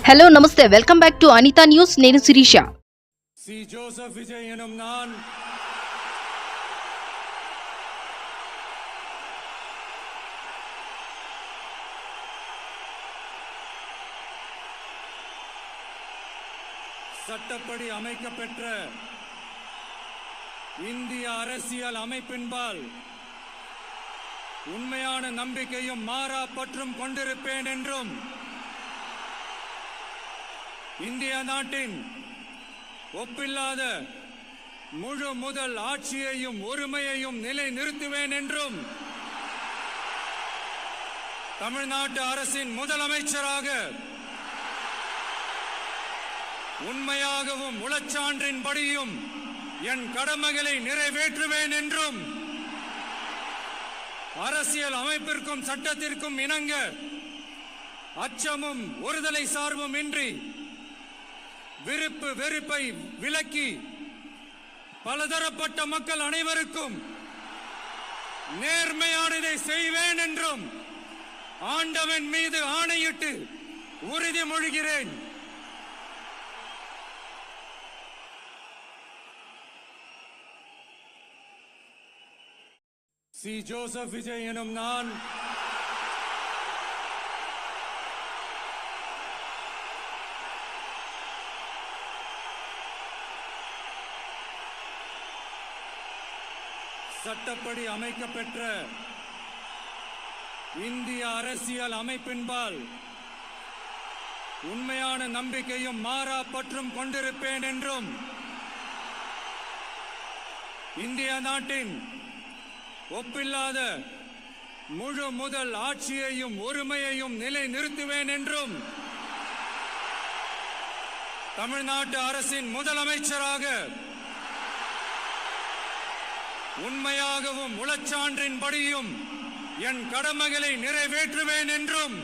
Hello నమస్తే welcome back to Anitha news. నేను Sirisha. C Joseph Vijay எனும் நான் சட்டப்படி அமைக்கப்பெற்ற இந்திய அரசியல் அமைப்பின்பால் உண்மையான நம்பிக்கையும் மாறா பற்றும் கொண்டிருப்பேன் என்றும் இந்திய நாட்டின் ஒப்பில்லாத முழு முதல் ஆட்சியையும் ஒருமையையும் நிலை நிறுத்துவேன் என்றும் தமிழ்நாட்டு அரசின் முதலமைச்சராக உண்மையாகவும் உளச்சான்றின்படியும் என் கடமைகளை நிறைவேற்றுவேன் என்றும் அரசியல் அமைப்பிற்கும் சட்டத்திற்கும் இணங்க அச்சமும் ஒருதலை சார்பும் இன்றி விருப்பு வெறுப்பை விலக்கி பலதரப்பட்ட மக்கள் அனைவருக்கும் நேர்மையானதை செய்வேன் என்றும் ஆண்டவன் மீது ஆணையிட்டு உறுதிமொழிகிறேன். சி ஜோசப் விஜய் எனும் நான் சட்டப்படி அமைக்கப்பெற்ற இந்திய அரசியல் அமைப்பின்பால் உண்மையான நம்பிக்கையும் மாறா பற்றும் கொண்டிருப்பேன் என்றும் இந்திய நாட்டின் ஒப்பில்லாத முழு முதல் ஆட்சியையும் ஒருமையையும் நிலை நிறுத்துவேன் என்றும் தமிழ்நாட்டு அரசின் முதலமைச்சராக உண்மையாகவும் உளச்சான்றின்படியும் என் கடமைகளை நிறைவேற்றுவேன் என்றும்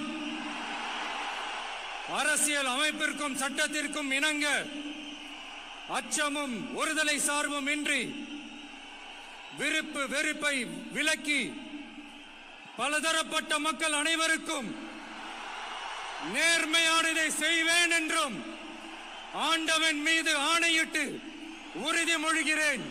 அரசியல் அமைப்பிற்கும் சட்டத்திற்கும் இணங்க அச்சமும் ஒருதலை சார்பும் இன்றி விருப்பு வெறுப்பை விலக்கி பலதரப்பட்ட மக்கள் அனைவருக்கும் நேர்மையானதை செய்வேன் என்றும் ஆண்டவன் மீது ஆணையிட்டு உறுதிமொழிகிறேன்.